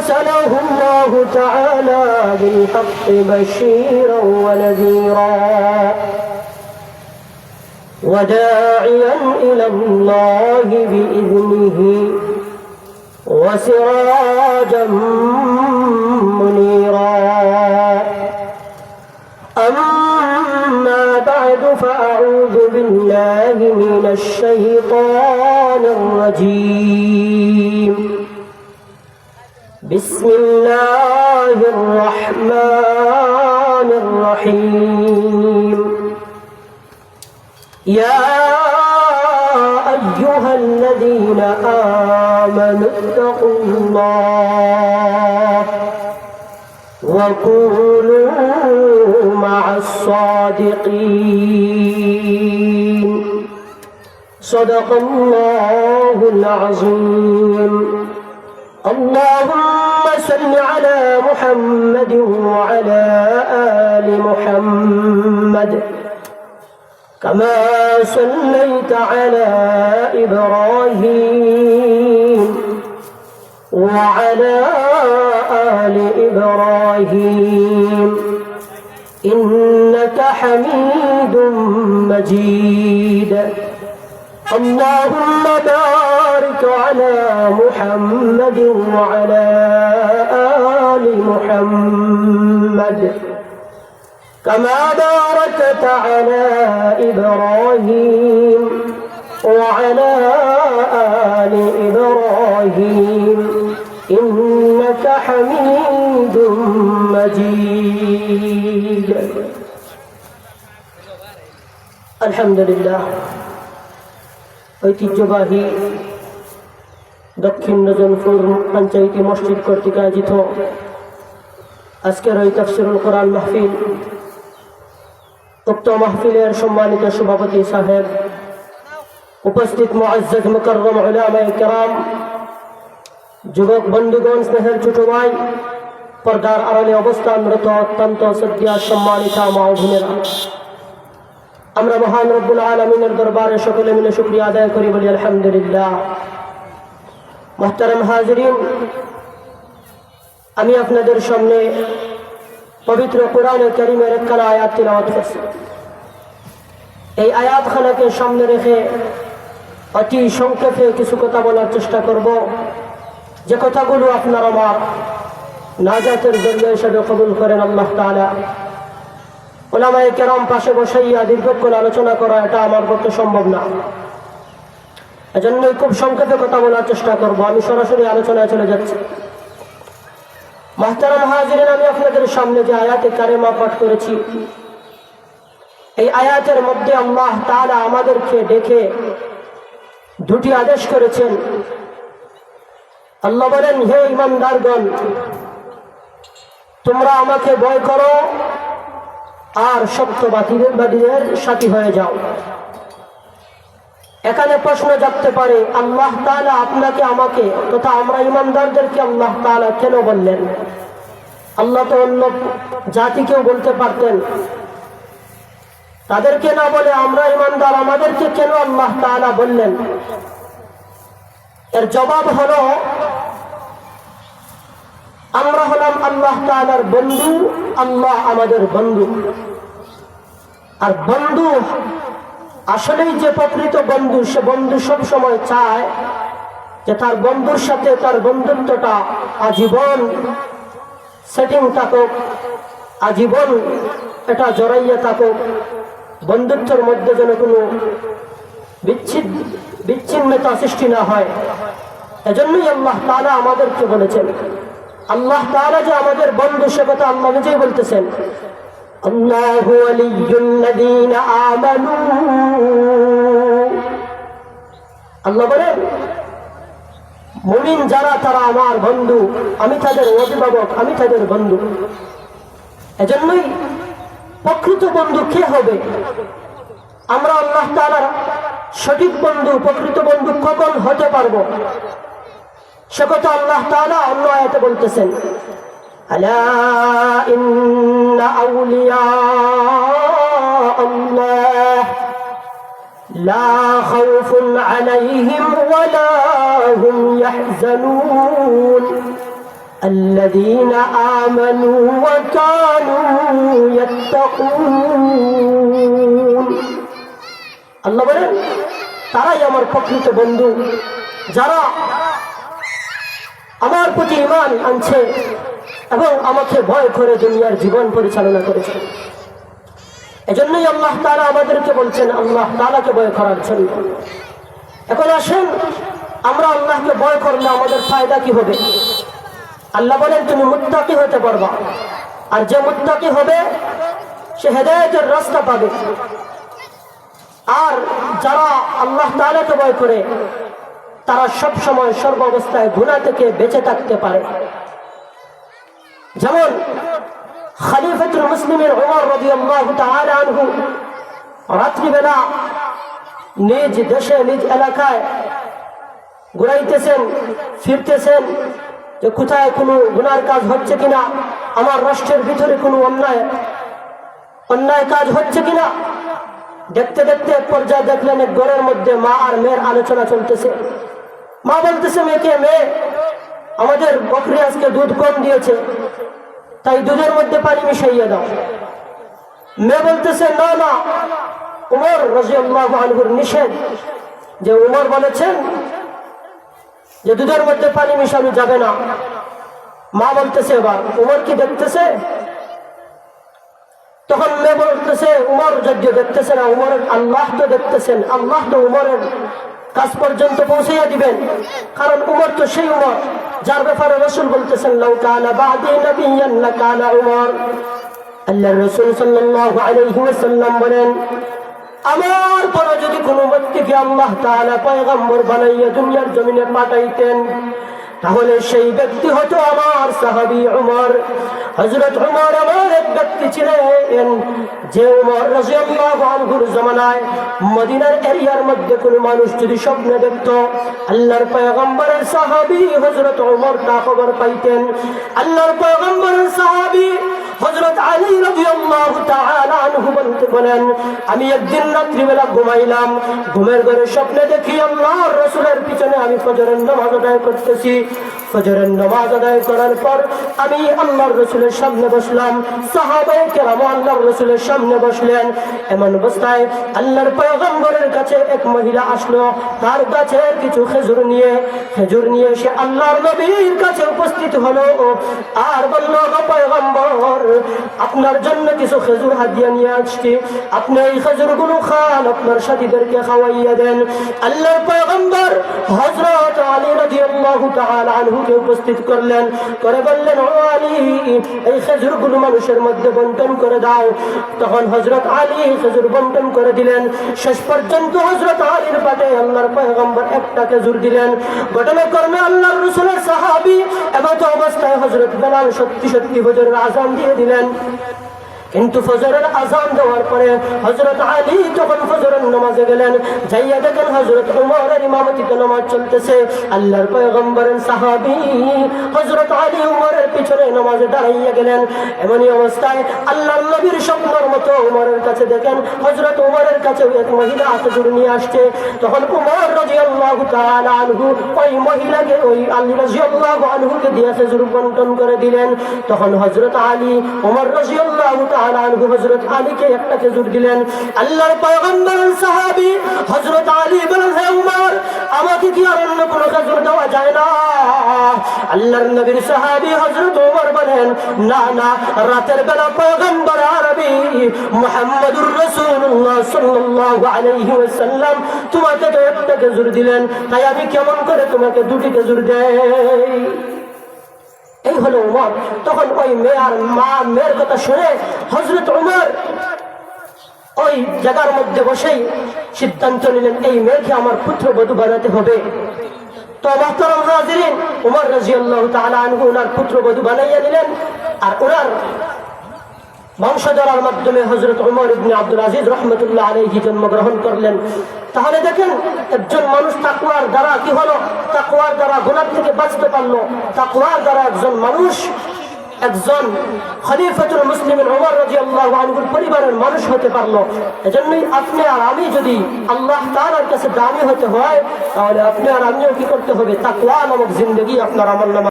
أرسله الله تعالى بالحق بشيرا ونذيرا وداعيا إلى الله بإذنه وسراجا منيرا أما بعد فأعوذ بالله من الشيطان الرجيم بسم الله الرحمن الرحيم يا أيها الذين آمنوا اتقوا الله وكونوا مع الصادقين صدق الله العظيم اللهم صل على محمد وعلى آل محمد كما صليت على إبراهيم وعلى آل إبراهيم إنك حميد مجيد اللهم بارك على محمد وعلى آل محمد كما باركت على إبراهيم وعلى آل إبراهيم إنك حميد مجيد الحمد لله ঐতিহ্যবাহী দক্ষিণ নজনপুর পঞ্চায়েতি মসজিদ কর্তৃক আয়োজিত আজকের ওই তাফসীরুল কোরআন মাহফিল, উক্ত মাহফিলের সম্মানিত সভাপতি সাহেব, উপস্থিত মুআজ্জাজ মুকাররম উলামায়ে কেরাম, যুবক বন্ধুগণ, স্নেহের ছোট ভাই, পর্দার আড়ালে অবস্থানরত অত্যন্ত শ্রদ্ধেয় সম্মানিত মা ও বোনেরা, আমরা মহান রব্বুল আলামিনের দরবারে সকলে মিলে শুকরিয়া আদায় করি, বলি আলহামদুলিল্লাহ। মুহতারাম হাজিরিন, আমি আপনাদের সামনে পবিত্র কোরআনে কারীমের একখানা আয়াত তিলাওয়াত করছি। এই আয়াতখানাকে সামনে রেখে অতি সংক্ষেপে কিছু কথা বলার চেষ্টা করব, যে কথাগুলো আপনার আমার নাজাতের জরিয়া হিসেবে কবুল করেন আল্লাহ তাআলা। উলামায়ে কেরাম পাশে বসাইয়া দীর্ঘক্ষণ আলোচনা করা এটা আমার পক্ষে সম্ভব না, এজন্যই খুব সংক্ষেপে কথা বলার চেষ্টা করব। আমি সরাসরি আলোচনায় চলে যাচ্ছি। মুহতারাম হাজিরিন, আমি আপনাদের সামনে যে আয়াতে কারিমা পাঠ করেছি, এই আয়াতের মধ্যে আল্লাহ তাআলা আমাদেরকে ডেকে দুটি আদেশ করেছেন। আল্লাহ বলেন, হে ঈমানদারগণ, তোমরা আমাকে ভয় করো আর সত্যবাদীদের সাথী হয়ে যাও। এখানে প্রশ্ন জাগতে পারে, আল্লাহ তাআলা আপনাকে, আমাকে তথা আমরা ঈমানদারদেরকে আল্লাহ তাআলা কেন বললেন? আল্লাহ তো অন্য জাতিকেও বলতে পারতেন, তাদেরকে না বলে আমরা ঈমানদার, আমাদেরকে কেন আল্লাহ তাআলা বললেন? এর জবাব হলো, আমরা হলাম আল্লাহ তাআলার বন্ধু, আল্লাহ আমাদের বন্ধু। আর বন্ধু আসলেই যে প্রকৃত বন্ধু, সে বন্ধু সব সময় চায় যে তার বন্ধুর সাথে তার বন্ধুত্বটা আজীবন সেটিং থাকুক, আজীবন এটা জড়াইয়া থাকুক, বন্ধুত্বের মধ্যে যেন কোনো বিচ্ছিন্নতা সৃষ্টি না হয়। এজন্যই আল্লাহ তাআলা আমাদেরকে বলেছেন। আল্লাহ তাআলা যে আমাদের বন্ধু, সে কথা আল্লাহ নিজেই বলতেছেন, আল্লাহু ওয়ালিয়্যুল্লাযীনা আমানু। আল্লাহ বলেন, মুমিন যারা, তারা আমার বন্ধু, আমি তাদের অভিভাবক, আমি তাদের বন্ধু। এজন্যই প্রকৃত বন্ধু কে হবে? আমরা আল্লাহ তাআলার সঠিক বন্ধু, প্রকৃত বন্ধু কখন হতে পারবো, সে কথা আল্লাহ তাআলা অন্য আয়াতে বলতেছেন, আলা ইন্না আউলিয়া আল্লাহ লা খাউফুন আলাইহিম ওয়ালা হুম ইয়াহজানুন। الذين آمنوا وكانوا يتقون আল্লাহ বলেন তারাই আমার প্রকৃত বন্ধু, যারা আমার প্রতি ঈমান আনছে এবং আমাকে ভয় করে দুনিয়ার জীবন পরিচালনা করেছে। এজন্যই আল্লাহ তাআলা আমাদেরকে বলছেন আল্লাহ তাআলাকে ভয় করার জন্য। এখন আসেন, আমরা আল্লাহকে ভয় করলে আমাদের ফায়দা কি হবে? আল্লাহ বলেন তুমি মুত্তাকি হতে পারবা, আর যে মুত্তাকি হবে সে হেদায়েতের রাস্তা পাবে। আর যারা আল্লাহ তাআলাকে ভয় করে তারা সব সময় সর্বাবস্থায় গুনাহ থেকে বেঁচে থাকতে পারে। যেমন খলিফাতুল মুসলিমিন ওমর রাদিয়াল্লাহু তাআলা আনহু রাত্রিবেলা নিজ দেশে নিজ এলাকায় ঘুরাইতেছেন, ফিরতেছেন যে কোথায় কোনো গুনার কাজ হচ্ছে কিনা, আমার রাষ্ট্রের ভিতরে কোনো অন্যায় কাজ হচ্ছে কিনা। দেখতে দেখতে এক পর্যায়ে দেখলেন এক ঘরের মধ্যে মা আর মেয়ের আলোচনা চলতেছে। মা বলতেছে মেয়েকে, মেয়ে আমাদের বকরি আজকে দুধ কম দিয়েছে, তাই দুধের মধ্যে পানি মিশাইয়া দাও। মেয়ে বলতেছে না না, উমর রাদিয়াল্লাহু আনহুর নিষেধ, যে উমর বলেছেন যে দুধের মধ্যে পানি মিশানো যাবে না। মা বলতেছে এবার উমর কি দেখতেছে? তখন মেয়ে বলতেছে উমর যদিও দেখতেছে না, উমরের আল্লাহ তো দেখতেছেন, আল্লাহ তো উমরের কাজ পর্যন্ত পৌঁছাইয়া দিবেন, কারণ উমর তো সেই উমর যার ব্যাপারে রাসূল বলতেছেন লাউ কানা বাদি নাবিয়্যান লাকানা উমর। আল্লাহর রাসূল সাল্লাল্লাহু আলাইহি ওয়াসাল্লাম বলেন আমার পরে যদি কোনো ব্যক্তিকে আল্লাহ তাআলা পয়গম্বর বানাইয়া দুনিয়ার জমিনে পাঠাইতেন তাহলে সেই ব্যক্তি হতো আমার সাহাবী উমর। হযরত উমর আমার এক ব্যক্তি ছিলেন যে উমর রাদিয়াল্লাহু আনহুর জামানায় মদিনার এরিয়ার মধ্যে কোনো মানুষ যদি স্বপ্নে দেখত আল্লাহর পয়গম্বরের সাহাবী হযরত উমর তা খবর পাইতেন। আল্লাহর পয়গম্বরের সাহাবী হযরত আলী রাদিয়াল্লাহু তাআলা আনহু বলেন আমি একদিন রাত্রিবেলা ঘুমাইলাম, ঘুমের ঘরে স্বপ্নে দেখি আল্লাহর রাসূলের পিছনে আমি ফজরের নামাজ আদায় করতেছি। ফজরের নামাজ আদায় করার পর আমি আল্লাহর রাসূলের সামনে বসলাম, সাহাবায়ে কেরাম আল্লাহর রাসূলের সামনে বসলেন। এমন অবস্থায় আল্লাহর পয়গম্বরের কাছে এক মহিলা আসলো, তার কাছে কিছু খেজুর নিয়ে সে আল্লাহর নবীর কাছে উপস্থিত হলো আর বলল পয়গম্বর আপনার জন্য কিছু খেজুর হাদিয়া নিয়ে আসছি, আপনি এই খেজুরগুলো খান, আপনার সাথীদেরকে খাওয়াইয়া দেন। আল্লাহর পয়গম্বর হযরত আলী রাদিয়াল্লাহু তাআলা আনহুকে উপস্থিত করলেন, করে বললেন ও আলী এই খেজুরগুলো মানুষের মধ্যে বন্টন করে দাও। তখন হযরত আলী খেজুর বন্টন করে দিলেন। শেষ পর্যন্ত হযরত আলীর পাটে আল্লাহর পয়গম্বর একটা খেজুর দিলেন। ঘটনাক্রমে আল্লাহর রাসূলের সাহাবী এমত অবস্থায় হযরত বেলাল সত্যি সত্যি ফজরের আযান দিয়ে দিলেন। কিন্তু ফজরের আযান দেওয়ার পরে হযরত আলী যখন ফজরের নামাজে গেলেন, যাইয়া দেখেন হযরত উমরের ইমামতিতে নামাজ চলতেছে। আল্লাহর পয়গম্বরের সাহাবী হযরত আলী উমরের পিছনে নামাজে দাঁড়াইয়া গেলেন। এমনই অবস্থায় আল্লাহর নবীর স্বপ্নের মতো উমরের কাছে দেখেন হযরত উমরের কাছে এক মহিলা খেজুর নিয়ে আসছে। তখন উমর রাদিয়াল্লাহু তাআলা আনহু ওই মহিলাকে ওই আলী রাদিয়াল্লাহু আনহুকে দিয়ে খেজুর বন্টন করে দিলেন। তখন হযরত আলী উমর রাদিয়াল্লাহু তাআলা আনহু হযরত আলীকে একটা খেজুর দিলেন। আল্লাহর পয়গম্বরের সাহাবী হযরত আলী বলেন হে উমর আমাকে কি আর অন্য কোনো খেজুর দেওয়া যায় না? আল্লাহর নবীর সাহাবী হযরত উমর বলেন না না, রাতের বেলা পয়গম্বর আরবী মুহাম্মদুর রাসূলুল্লাহ সাল্লাল্লাহু আলাইহি ওয়াসাল্লাম তোমাকে তো একটা খেজুর দিলেন, তাই আমি কেমন করে তোমাকে দুটি খেজুর দেই? এই হলো উমর। তখন ওই মেয়ের কথা শুনে হযরত উমর ওই জায়গার মধ্যে বসেই সিদ্ধান্ত নিলেন এই মেয়েকে আমার পুত্রবধূ বানাতে হবে। তো মুহতারাম হাজিরিন, উমর রাদিয়াল্লাহু তাআলা আনহু ওনার পুত্রবধূ বানাইয়া নিলেন। আর ওনার বংশধরার মাধ্যমে হযরত উমর ইবনে আব্দুল আজিজ রাহমাতুল্লাহ আলাইহি জন্মগ্রহণ করলেন। তাহলে দেখেন একজন মানুষ তাকওয়ার দ্বারা কি হলো, তাকওয়ার দ্বারা গুনাহ থেকে বাঁচতে পারলো, তাকওয়ার দ্বারা একজন মানুষ একজন খলিফাতুল মুসলিমিন ওমর রাদিয়াল্লাহু আনহুর পরিবারের মানুষ হতে পারলো। এজন্যই আপনি আর আমি যদি আল্লাহ তাআলার কাছে দামি হতে হয় তাহলে আপনি আর আমিও কি করতে হবে? তাকওয়া নামক জিন্দেগি আপনার আমল নামা